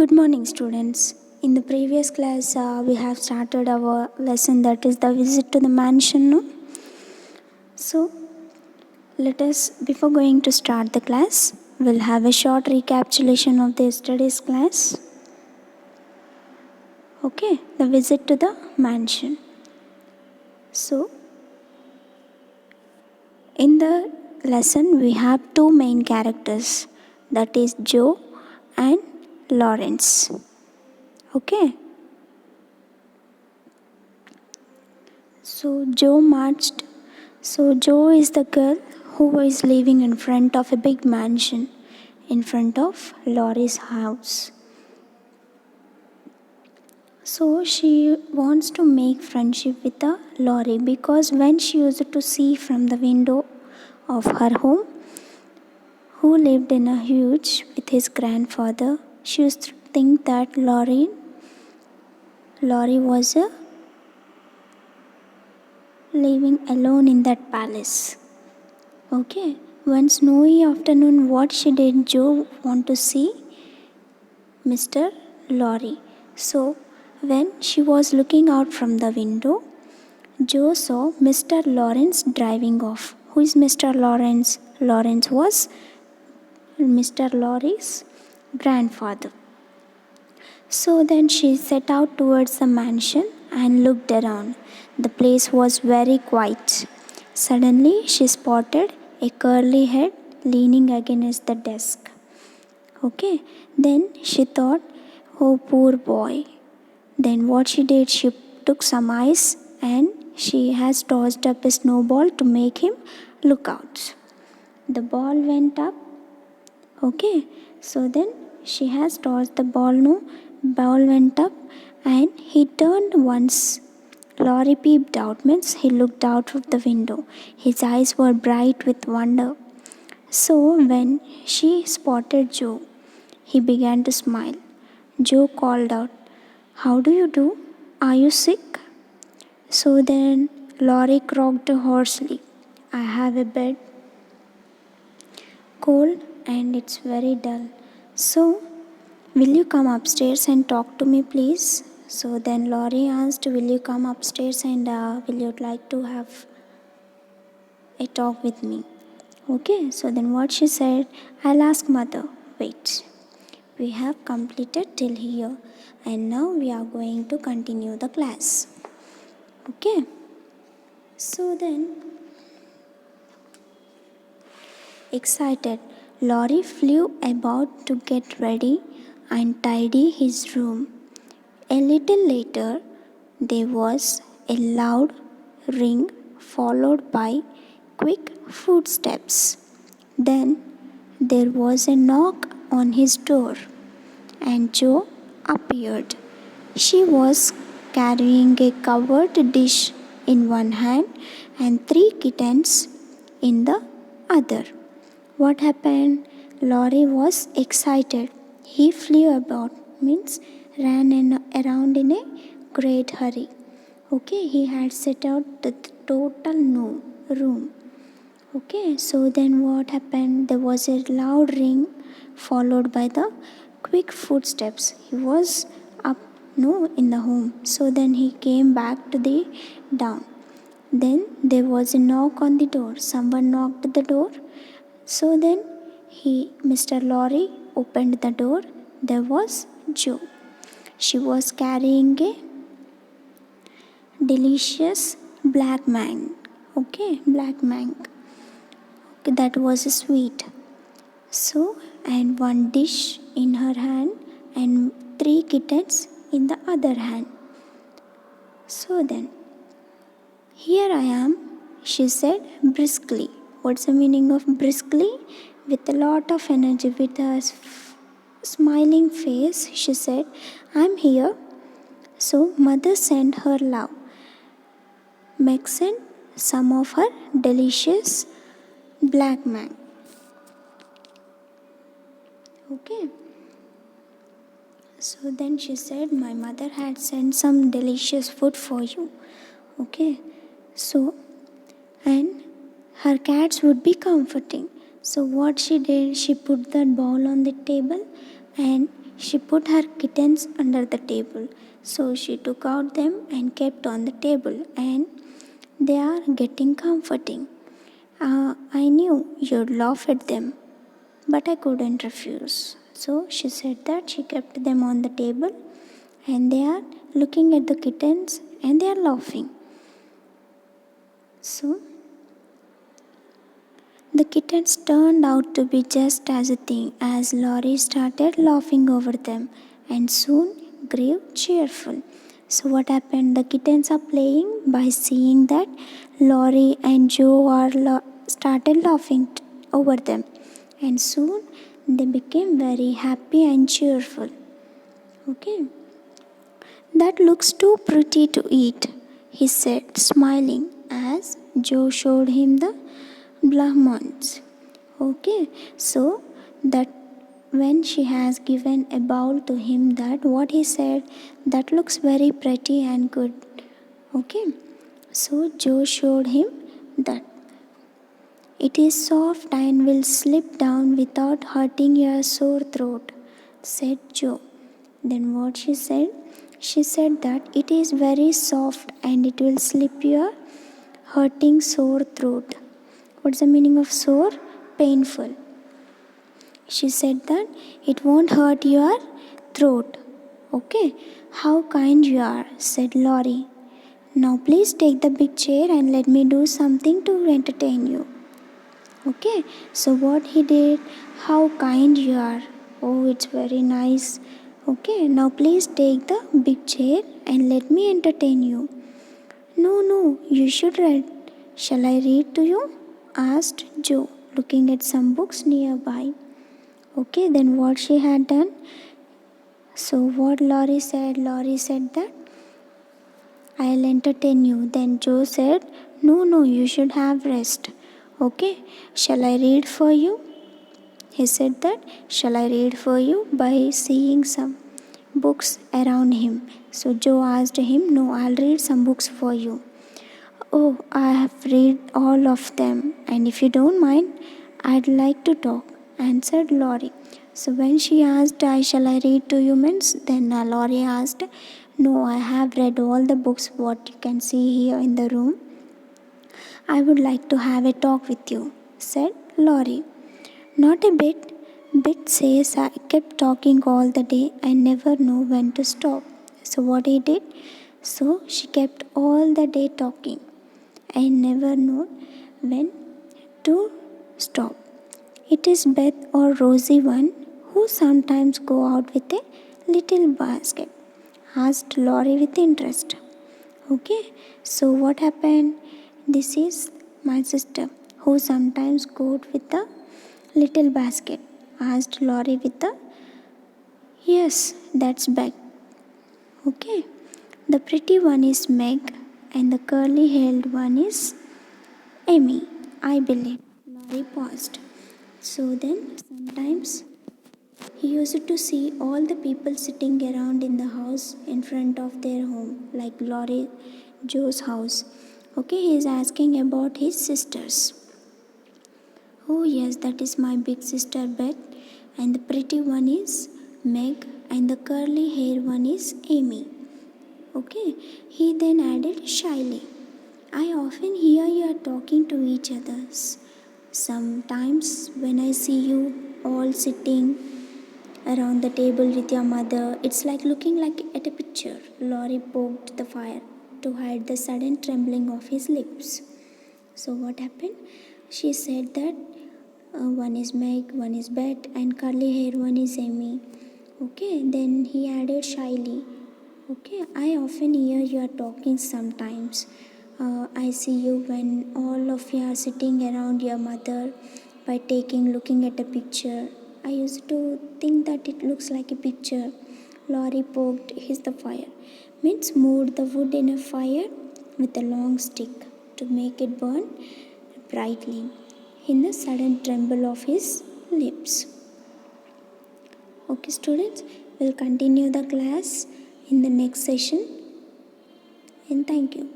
Good morning, students. In the previous class, we have started our lesson that is the visit to the mansion. No? So, let us, before going to start the class, we'll have a short recapitulation of the yesterday's class. Okay, the visit to the mansion. So, in the lesson, we have two main characters that is Joe and Lawrence. Okay. So Joe is the girl who is living in front of a big mansion in front of Laurie's house. So she wants to make friendship with Laurie because when she used to see from the window of her home, who lived in a huge with his grandfather, she used to think that Laurie was living alone in that palace. Okay, one snowy afternoon, what she did, Joe want to see Mr. Laurie. So, when she was looking out from the window, Joe saw Mr. Lawrence driving off. Who is Mr. Lawrence? Lawrence was Mr. Laurie's grandfather. So then she set out towards the mansion and looked around. The place was very quiet. Suddenly she spotted a curly head leaning against the desk. Okay, then she thought, oh poor boy. Then what she did, she took some ice and she has tossed up a snowball to make him look out. The ball went up. Okay, so then she has tossed the ball, no? Ball went up and he turned once. Laurie peeped out, means he looked out of the window. His eyes were bright with wonder. So when she spotted Joe, he began to smile. Joe called out, how do you do? Are you sick? So then Laurie croaked hoarsely, I have a bed cold and it's very dull. So will you come upstairs and talk to me, please? So then Laurie asked, will you come upstairs and will you like to have a talk with me? Okay, so then what she said, I'll ask mother. Wait, we have completed till here and now we are going to continue the class. Okay, so then excited, Laurie flew about to get ready and tidy his room. A little later, there was a loud ring followed by quick footsteps. Then there was a knock on his door, and Joe appeared. She was carrying a covered dish in one hand and three kittens in the other. What happened? Laurie was excited. He flew about, means ran around in a great hurry. Okay, he had set out the total no room. Okay, so then what happened? There was a loud ring followed by the quick footsteps. He was up in the home. So then he came back to the down. Then there was a knock on the door. Someone knocked at the door. So then Mr. Laurie opened the door. There was Joe. She was carrying a delicious black mango. Okay, black mango. Okay, that was a sweet. So, and one dish in her hand and three kittens in the other hand. So then, here I am, she said briskly. What's the meaning of briskly? With a lot of energy, with a smiling face, she said, I'm here. So, mother sent her love. Meg sent some of her delicious black mango. Okay. So then she said, my mother had sent some delicious food for you. Okay. So, and her cats would be comforting. So what she did, she put that bowl on the table and she put her kittens under the table. So she took out them and kept on the table, and they are getting comforting. I knew you'd laugh at them, but I couldn't refuse. So she said that she kept them on the table, and they are looking at the kittens and they are laughing. So the kittens turned out to be just as a thing as Laurie started laughing over them and soon grew cheerful. So, what happened? The kittens are playing by seeing that Laurie and Joe are started laughing over them, and soon they became very happy and cheerful. Okay, that looks too pretty to eat, he said, smiling as Joe showed him the Brahmans. Okay, so that when she has given a bowl to him, that what he said, that looks very pretty and good. Okay, so Joe showed him that it is soft and will slip down without hurting your sore throat, said Joe. Then what she said? She said that it is very soft and it will slip your hurting sore throat. What's the meaning of sore? Painful. She said that it won't hurt your throat. Okay, how kind you are, said Laurie. Now please take the big chair and let me do something to entertain you. Okay, so what he did, how kind you are. Oh, it's very nice. Okay, now please take the big chair and let me entertain you. No, you should read. Shall I read to you? Asked Joe, looking at some books nearby. Okay, then what she had done? So, what Laurie said that I'll entertain you. Then Joe said, No, you should have rest. Okay, shall I read for you? He said that, Shall I read for you? By seeing some books around him. So Joe asked him, No, I'll read some books for you. Oh, I have read all of them, and if you don't mind, I'd like to talk, answered Laurie. So when she asked, Shall I read to you, means, then Laurie asked, No, I have read all the books what you can see here in the room. I would like to have a talk with you, said Laurie. Not a bit. Bit says I kept talking all the day and never know when to stop. So what he did? So she kept all the day talking. I never know when to stop. It is Beth or Rosie one who sometimes go out with a little basket, asked Laurie with interest. Okay, so what happened? This is my sister who sometimes goes with a little basket, asked Laurie with a yes, that's Beth. Okay, the pretty one is Meg and the curly haired one is Amy, I believe. Laurie paused. So then, sometimes he used to see all the people sitting around in the house in front of their home, like Laurie Joe's house. Okay, he is asking about his sisters. Oh, yes, that is my big sister Beth, and the pretty one is Meg, and the curly hair one is Amy. Okay, he then added shyly, I often hear you are talking to each other. Sometimes when I see you all sitting around the table with your mother, it's like looking like at a picture. Laurie poked the fire to hide the sudden trembling of his lips. So what happened? She said that one is Meg, one is Bet, and curly hair one is Amy. Okay, then he added shyly. Okay, I often hear you are talking sometimes. I see you when all of you are sitting around your mother by looking at a picture. I used to think that it looks like a picture. Laurie poked his the fire. Means moved the wood in a fire with a long stick to make it burn brightly in the sudden tremble of his lips. Okay, students, we'll continue the class in the next session, and thank you.